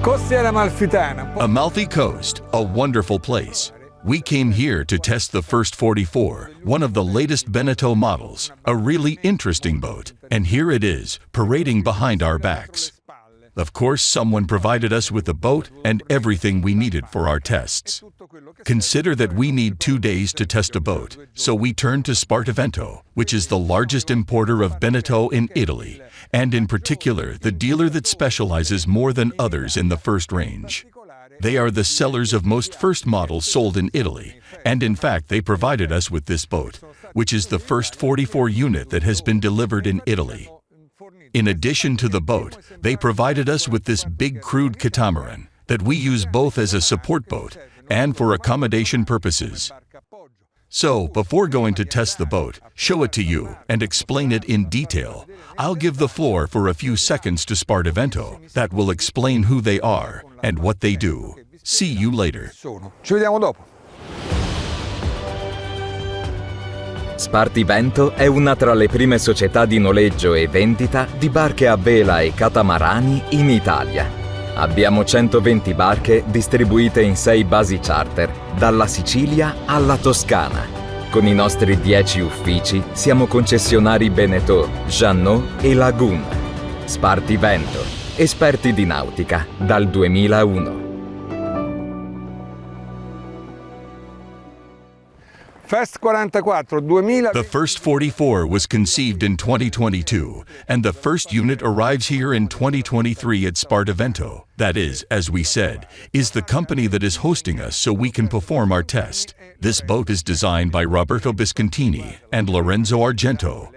Costiera Amalfitana. Amalfi Coast, a wonderful place. We came here to test the First 44, one of the latest Beneteau models, a really interesting boat, and here it is, parading behind our backs. Of course, someone provided us with the boat and everything we needed for our tests. Consider that we need 2 days to test a boat, so we turned to Spartivento, which is the largest importer of Beneteau in Italy, and in particular, the dealer that specializes more than others in the first range. They are the sellers of most first models sold in Italy, and in fact they provided us with this boat, which is the first 44 unit that has been delivered in Italy. In addition to the boat, they provided us with this big crude catamaran that we use both as a support boat and for accommodation purposes. So, before going to test the boat, show it to you, and explain it in detail, I'll give the floor for a few seconds to Spartivento that will explain who they are and what they do. See you later. Ci vediamo dopo. Spartivento è una tra le prime società di noleggio e vendita di barche a vela e catamarani in Italia. Abbiamo 120 barche distribuite in 6 basi charter, dalla Sicilia alla Toscana. Con i nostri 10 uffici siamo concessionari Beneteau, Jeannot e Lagoon. Spartivento, esperti di nautica dal 2001. First 44, 2000. The First 44 was conceived in 2022, and the first unit arrives here in 2023 at Spartivento. That is, as we said, is the company that is hosting us so we can perform our test. This boat is designed by Roberto Biscontini and Lorenzo Argento.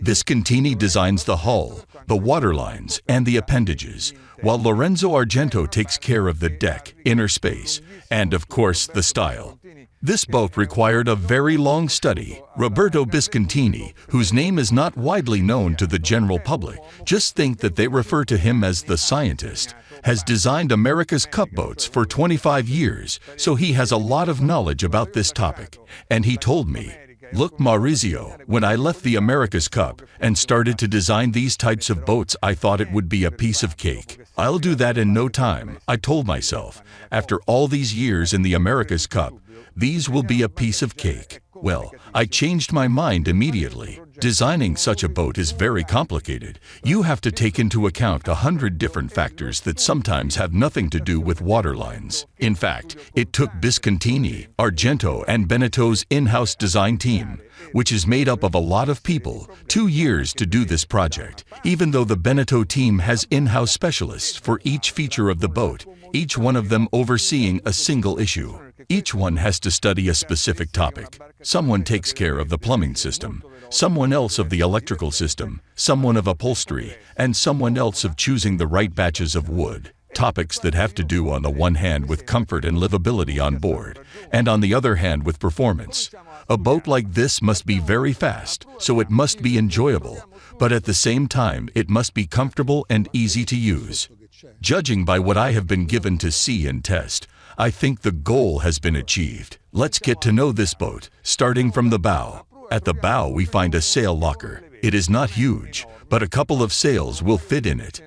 Biscontini designs the hull, the waterlines, and the appendages, while Lorenzo Argento takes care of the deck, inner space, and of course the style. This boat required a very long study. Roberto Biscontini, whose name is not widely known to the general public, just think that they refer to him as the scientist, has designed America's Cup boats for 25 years, so he has a lot of knowledge about this topic. And he told me, "Look, Maurizio, when I left the America's Cup and started to design these types of boats, I thought it would be a piece of cake. I'll do that in no time," I told myself. After all these years in the America's Cup, these will be a piece of cake. Well, I changed my mind immediately. Designing such a boat is very complicated. You have to take into account 100 different factors that sometimes have nothing to do with waterlines. In fact, it took Biscontini, Argento, and Beneteau's in-house design team, which is made up of a lot of people, 2 years to do this project. Even though the Beneteau team has in-house specialists for each feature of the boat, each one of them overseeing a single issue. Each one has to study a specific topic. Someone takes care of the plumbing system, someone else of the electrical system, someone of upholstery, and someone else of choosing the right batches of wood. Topics that have to do on the one hand with comfort and livability on board, and on the other hand with performance. A boat like this must be very fast, so it must be enjoyable, but at the same time it must be comfortable and easy to use. Judging by what I have been given to see and test, I think the goal has been achieved. Let's get to know this boat, starting from the bow. At the bow we find a sail locker. It is not huge, but a couple of sails will fit in it.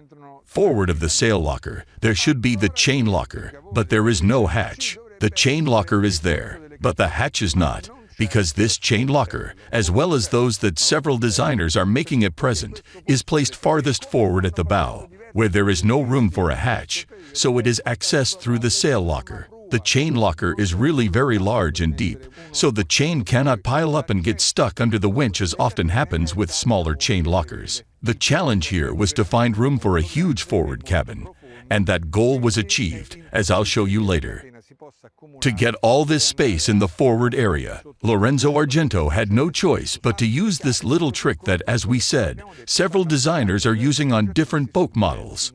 Forward of the sail locker, there should be the chain locker, but there is no hatch. The chain locker is there, but the hatch is not, because this chain locker, as well as those that several designers are making at present, is placed farthest forward at the bow, where there is no room for a hatch, so it is accessed through the sail locker. The chain locker is really very large and deep, so the chain cannot pile up and get stuck under the winch as often happens with smaller chain lockers. The challenge here was to find room for a huge forward cabin, and that goal was achieved, as I'll show you later. To get all this space in the forward area, Lorenzo Argento had no choice but to use this little trick that, as we said, several designers are using on different boat models.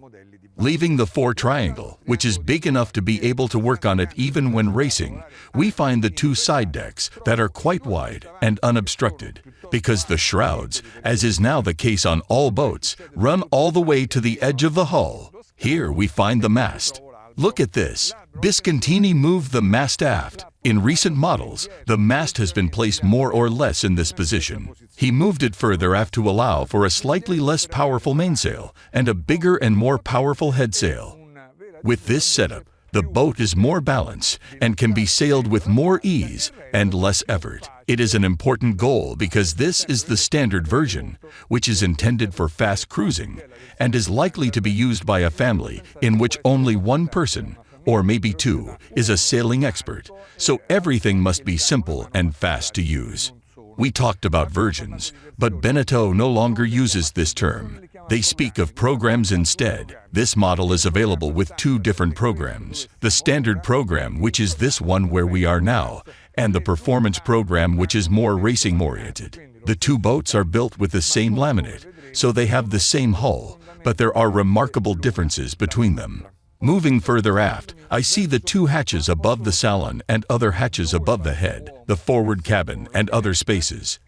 Leaving the fore triangle, which is big enough to be able to work on it even when racing, we find the 2 side decks that are quite wide and unobstructed, because the shrouds, as is now the case on all boats, run all the way to the edge of the hull. Here we find the mast. Look at this. Biscontini moved the mast aft. In recent models, the mast has been placed more or less in this position. He moved it further aft to allow for a slightly less powerful mainsail and a bigger and more powerful headsail. With this setup, the boat is more balanced and can be sailed with more ease and less effort. It is an important goal because this is the standard version, which is intended for fast cruising and is likely to be used by a family in which only one person, or maybe two, is a sailing expert, so everything must be simple and fast to use. We talked about versions, but Beneteau no longer uses this term. They speak of programs instead. This model is available with two different programs. The standard program, which is this one where we are now, and the performance program, which is more racing-oriented. The two boats are built with the same laminate, so they have the same hull, but there are remarkable differences between them. Moving further aft, I see the two hatches above the salon and other hatches above the head, the forward cabin, and other spaces.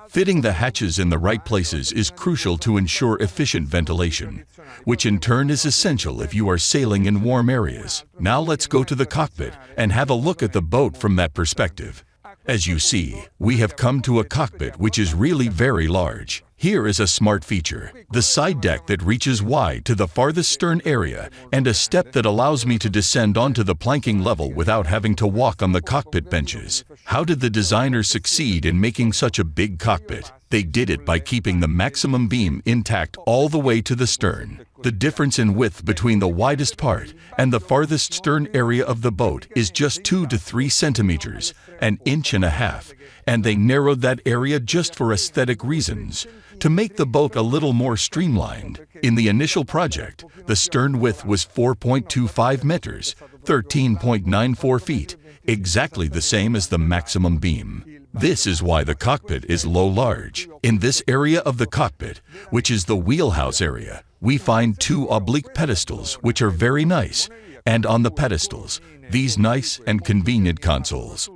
Fitting the hatches in the right places is crucial to ensure efficient ventilation, which in turn is essential if you are sailing in warm areas. Now let's go to the cockpit and have a look at the boat from that perspective. As you see, we have come to a cockpit which is really very large. Here is a smart feature, the side deck that reaches wide to the farthest stern area and a step that allows me to descend onto the planking level without having to walk on the cockpit benches. How did the designers succeed in making such a big cockpit? They did it by keeping the maximum beam intact all the way to the stern. The difference in width between the widest part and the farthest stern area of the boat is just 2 to 3 centimeters, an inch and a half, and they narrowed that area just for aesthetic reasons, to make the boat a little more streamlined. In the initial project, the stern width was 4.25 meters, 13.94 feet, exactly the same as the maximum beam. This is why the cockpit is low-large. In this area of the cockpit, which is the wheelhouse area, we find two oblique pedestals which are very nice, and on the pedestals, these nice and convenient consoles.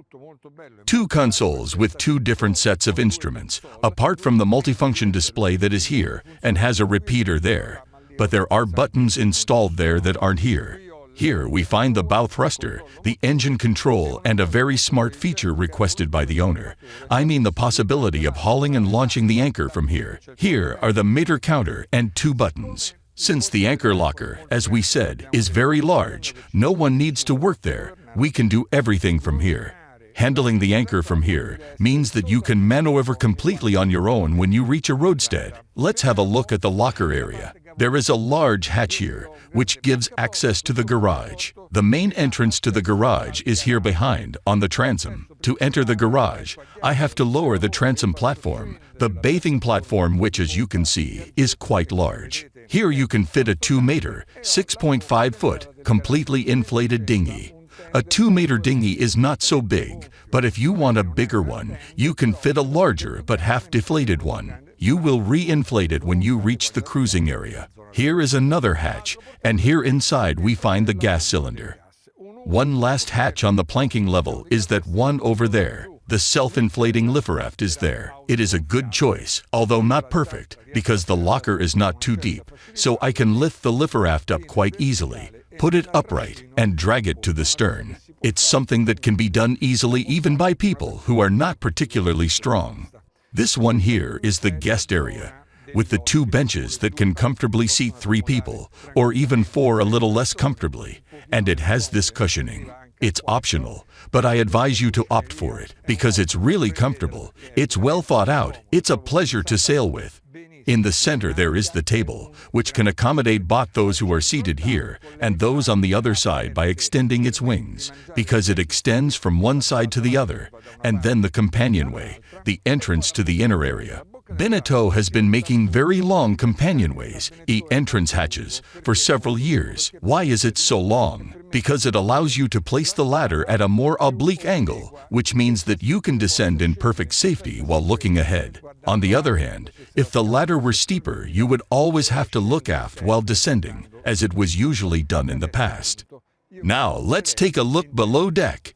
Two consoles with two different sets of instruments, apart from the multifunction display that is here and has a repeater there. But there are buttons installed there that aren't here. Here we find the bow thruster, the engine control, and a very smart feature requested by the owner. I mean the possibility of hauling and launching the anchor from here. Here are the mater counter and two buttons. Since the anchor locker, as we said, is very large, no one needs to work there. We can do everything from here. Handling the anchor from here means that you can maneuver completely on your own when you reach a roadstead. Let's have a look at the locker area. There is a large hatch here, which gives access to the garage. The main entrance to the garage is here behind, on the transom. To enter the garage, I have to lower the transom platform, the bathing platform, which, as you can see, is quite large. Here you can fit a 2-meter, 6.5-foot, completely inflated dinghy. A 2-meter dinghy is not so big, but if you want a bigger one, you can fit a larger but half-deflated one. You will re-inflate it when you reach the cruising area. Here is another hatch, and here inside we find the gas cylinder. One last hatch on the planking level is that one over there. The self-inflating lifteraft is there. It is a good choice, although not perfect, because the locker is not too deep, so I can lift the lifteraft up quite easily, put it upright, and drag it to the stern. It's something that can be done easily even by people who are not particularly strong. This one here is the guest area, with the two benches that can comfortably seat 3 people, or even 4 a little less comfortably, and it has this cushioning. It's optional, but I advise you to opt for it, because it's really comfortable, it's well thought out, it's a pleasure to sail with. In the center there is the table, which can accommodate both those who are seated here and those on the other side by extending its wings, because it extends from one side to the other, and then the companionway, the entrance to the inner area. Beneteau has been making very long companionways, entrance hatches, for several years. Why is it so long? Because it allows you to place the ladder at a more oblique angle, which means that you can descend in perfect safety while looking ahead. On the other hand, if the ladder were steeper, you would always have to look aft while descending, as it was usually done in the past. Now, let's take a look below deck.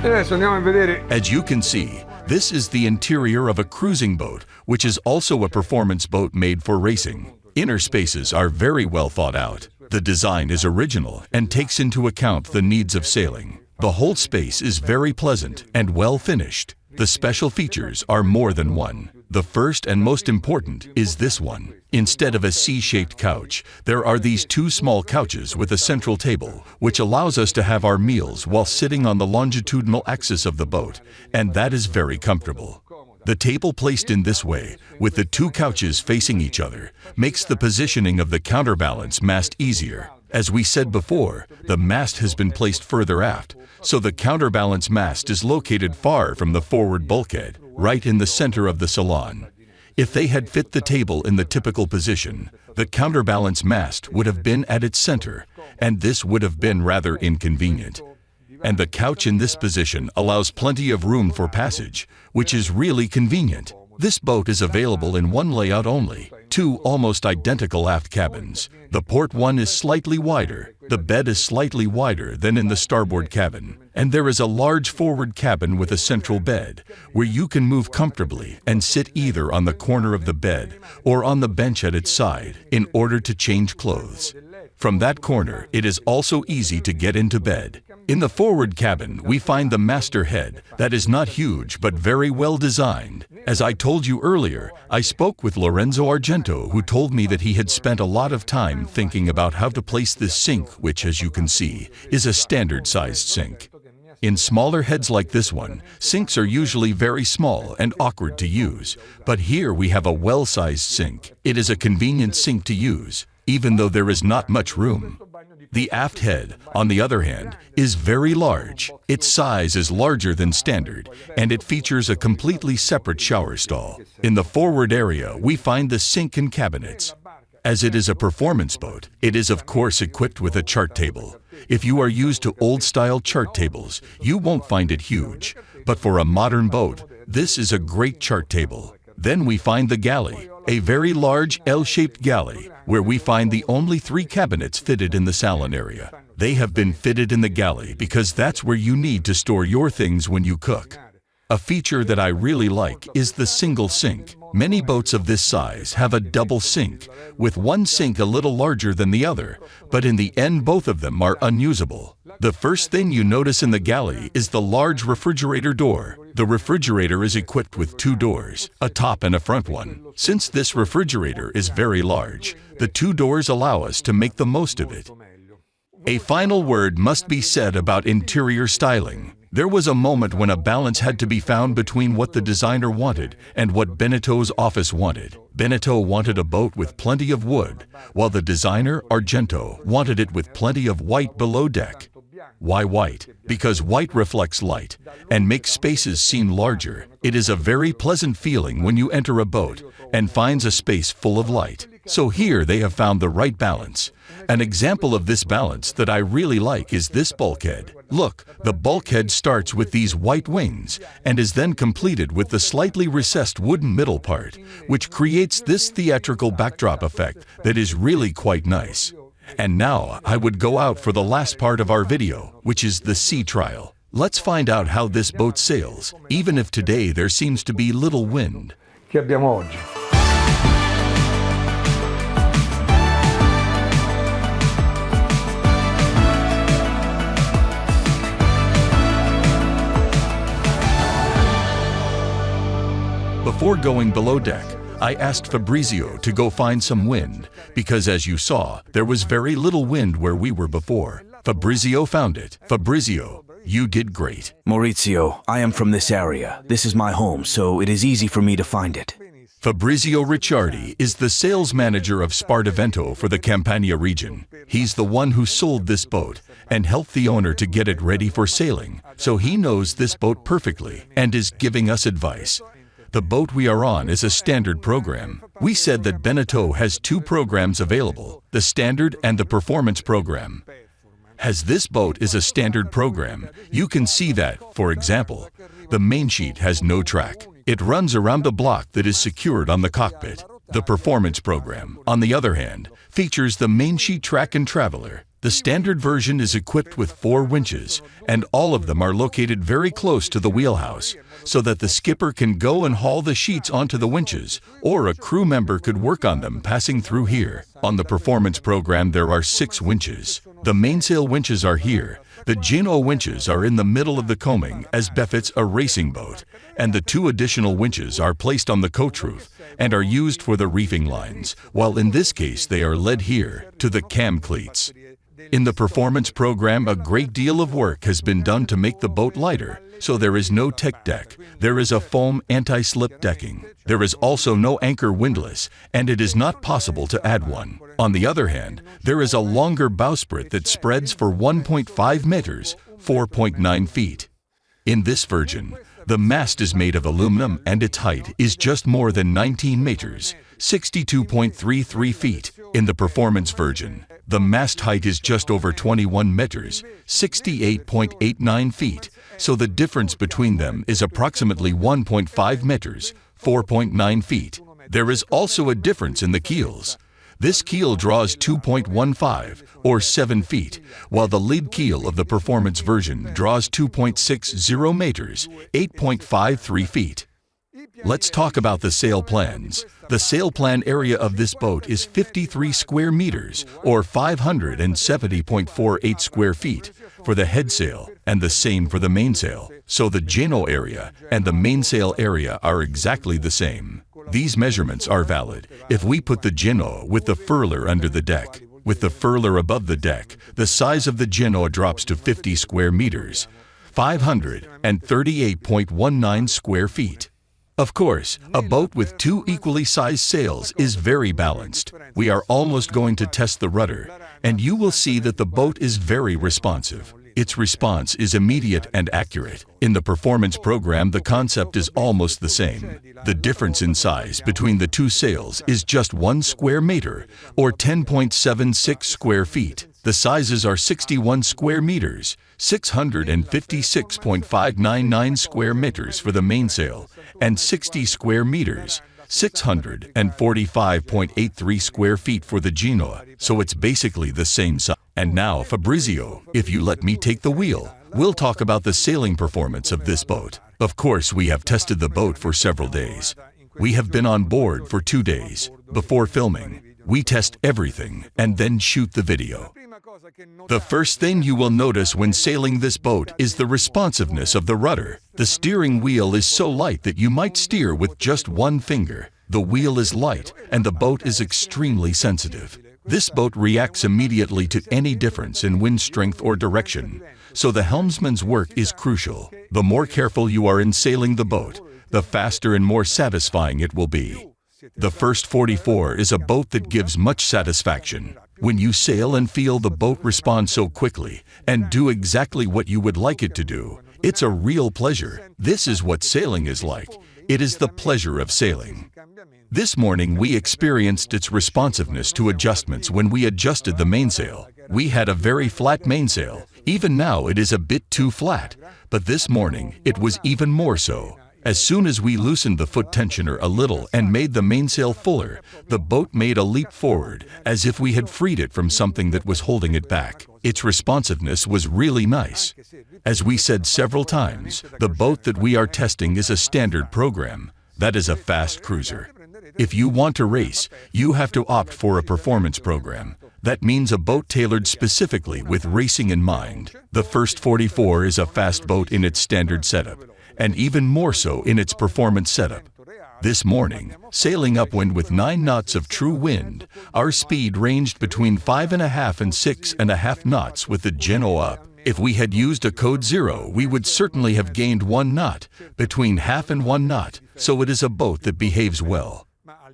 Adesso andiamo a vedere. As you can see, this is the interior of a cruising boat, which is also a performance boat made for racing. Inner spaces are very well thought out. The design is original and takes into account the needs of sailing. The whole space is very pleasant and well finished. The special features are more than one. The first and most important is this one. Instead of a C-shaped couch, there are these two small couches with a central table, which allows us to have our meals while sitting on the longitudinal axis of the boat, and that is very comfortable. The table placed in this way, with the two couches facing each other, makes the positioning of the counterbalance mast easier. As we said before, the mast has been placed further aft, so the counterbalance mast is located far from the forward bulkhead, right in the center of the salon. If they had fit the table in the typical position, the counterbalance mast would have been at its center, and this would have been rather inconvenient. And the couch in this position allows plenty of room for passage, which is really convenient. This boat is available in one layout only, two almost identical aft cabins. The port one is slightly wider, the bed is slightly wider than in the starboard cabin, and there is a large forward cabin with a central bed, where you can move comfortably and sit either on the corner of the bed or on the bench at its side in order to change clothes. From that corner, it is also easy to get into bed. In the forward cabin, we find the master head that is not huge but very well designed. As I told you earlier, I spoke with Lorenzo Argento, who told me that he had spent a lot of time thinking about how to place this sink, which, as you can see, is a standard-sized sink. In smaller heads like this one, sinks are usually very small and awkward to use, but here we have a well-sized sink. It is a convenient sink to use, even though there is not much room. The aft head, on the other hand, is very large. Its size is larger than standard, and it features a completely separate shower stall. In the forward area, we find the sink and cabinets. As it is a performance boat, it is of course equipped with a chart table. If you are used to old-style chart tables, you won't find it huge, but for a modern boat, this is a great chart table. Then we find the galley, a very large L-shaped galley, where we find the only 3 cabinets fitted in the salon area. They have been fitted in the galley because that's where you need to store your things when you cook. A feature that I really like is the single sink. Many boats of this size have a double sink, with one sink a little larger than the other, but in the end both of them are unusable. The first thing you notice in the galley is the large refrigerator door. The refrigerator is equipped with 2 doors, a top and a front one. Since this refrigerator is very large, the 2 doors allow us to make the most of it. A final word must be said about interior styling. There was a moment when a balance had to be found between what the designer wanted and what Beneteau's office wanted. Beneteau wanted a boat with plenty of wood, while the designer, Argento, wanted it with plenty of white below deck. Why white? Because white reflects light and makes spaces seem larger. It is a very pleasant feeling when you enter a boat and finds a space full of light. So here they have found the right balance. An example of this balance that I really like is this bulkhead. Look, the bulkhead starts with these white wings and is then completed with the slightly recessed wooden middle part, which creates this theatrical backdrop effect that is really quite nice. And now I would go out for the last part of our video, which is the sea trial. Let's find out how this boat sails, even if today there seems to be little wind. Che abbiamo oggi? Before going below deck, I asked Fabrizio to go find some wind, because as you saw, there was very little wind where we were before. Fabrizio found it. Fabrizio, you did great. Maurizio, I am from this area. This is my home, so it is easy for me to find it. Fabrizio Ricciardi is the sales manager of Spartivento for the Campania region. He's the one who sold this boat and helped the owner to get it ready for sailing, so he knows this boat perfectly and is giving us advice. The boat we are on is a standard program. We said that Beneteau has 2 programs available, the standard and the performance program. As this boat is a standard program, you can see that, for example, the main sheet has no track. It runs around a block that is secured on the cockpit. The performance program, on the other hand, features the main sheet track and traveler. The standard version is equipped with 4 winches, and all of them are located very close to the wheelhouse, so that the skipper can go and haul the sheets onto the winches, or a crew member could work on them passing through here. On the performance program there are 6 winches. The mainsail winches are here. The Genoa winches are in the middle of the coaming as befits a racing boat, and the 2 additional winches are placed on the coach roof and are used for the reefing lines, while in this case they are led here to the cam cleats. In the performance program, a great deal of work has been done to make the boat lighter, so there is no tech deck. There is a foam anti-slip decking. There is also no anchor windlass, and it is not possible to add one. On the other hand, there is a longer bowsprit that spreads for 1.5 meters, 4.9 feet. In this version, the mast is made of aluminum and its height is just more than 19 meters, 62.33 feet. In the performance version, the mast height is just over 21 meters, 68.89 feet, so the difference between them is approximately 1.5 meters, 4.9 feet. There is also a difference in the keels. This keel draws 2.15, or 7 feet, while the lead keel of the performance version draws 2.60 meters, 8.53 feet. Let's talk about the sail plans. The sail plan area of this boat is 53 square meters, or 570.48 square feet, for the head sail, and the same for the mainsail. So the Genoa area and the mainsail area are exactly the same. These measurements are valid if we put the Genoa with the furler under the deck. With the furler above the deck, the size of the Genoa drops to 50 square meters, 538.19 square feet. Of course, a boat with 2 equally sized sails is very balanced. We are almost going to test the rudder, and you will see that the boat is very responsive. Its response is immediate and accurate. In the performance program, the concept is almost the same. The difference in size between the 2 sails is just 1 square meter, or 10.76 square feet. The sizes are 61 square meters, 656.599 square meters for the mainsail, and 60 square meters, 645.83 square feet for the Genoa, so it's basically the same size. And now, Fabrizio, if you let me take the wheel, we'll talk about the sailing performance of this boat. Of course, we have tested the boat for several days. We have been on board for 2 days. Before filming, we test everything and then shoot the video. The first thing you will notice when sailing this boat is the responsiveness of the rudder. The steering wheel is so light that you might steer with just 1 finger. The wheel is light and the boat is extremely sensitive. This boat reacts immediately to any difference in wind strength or direction, so the helmsman's work is crucial. The more careful you are in sailing the boat, the faster and more satisfying it will be. The First 44 is a boat that gives much satisfaction. When you sail and feel the boat respond so quickly and do exactly what you would like it to do, it's a real pleasure. This is what sailing is like. It is the pleasure of sailing. This morning we experienced its responsiveness to adjustments when we adjusted the mainsail. We had a very flat mainsail. Even now it is a bit too flat, but this morning it was even more so. As soon as we loosened the foot tensioner a little and made the mainsail fuller, the boat made a leap forward, as if we had freed it from something that was holding it back. Its responsiveness was really nice. As we said several times, the boat that we are testing is a standard program. That is a fast cruiser. If you want to race, you have to opt for a performance program. That means a boat tailored specifically with racing in mind. The First 44 is a fast boat in its standard setup, and even more so in its performance setup. This morning, sailing upwind with 9 knots of true wind, our speed ranged between 5.5 and 6.5 knots with the Genoa up. If we had used a code 0, we would certainly have gained 1 knot, between half and 1 knot, so it is a boat that behaves well.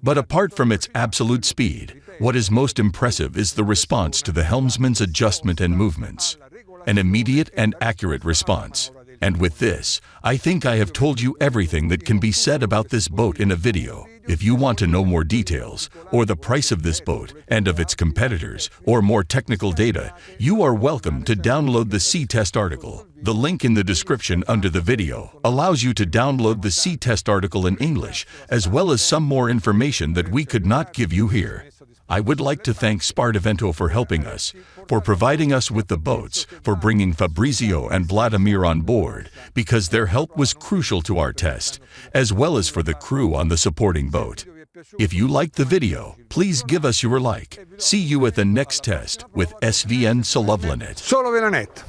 But apart from its absolute speed, what is most impressive is the response to the helmsman's adjustment and movements. An immediate and accurate response. And with this, I think I have told you everything that can be said about this boat in a video. If you want to know more details, or the price of this boat and of its competitors, or more technical data, you are welcome to download the sea test article. The link in the description under the video allows you to download the sea test article in English, as well as some more information that we could not give you here. I would like to thank Spartivento for helping us, for providing us with the boats, for bringing Fabrizio and Vladimir on board, because their help was crucial to our test, as well as for the crew on the supporting boat. If you liked the video, please give us your like. See you at the next test with SVN Solovlanet. Solo Venanet.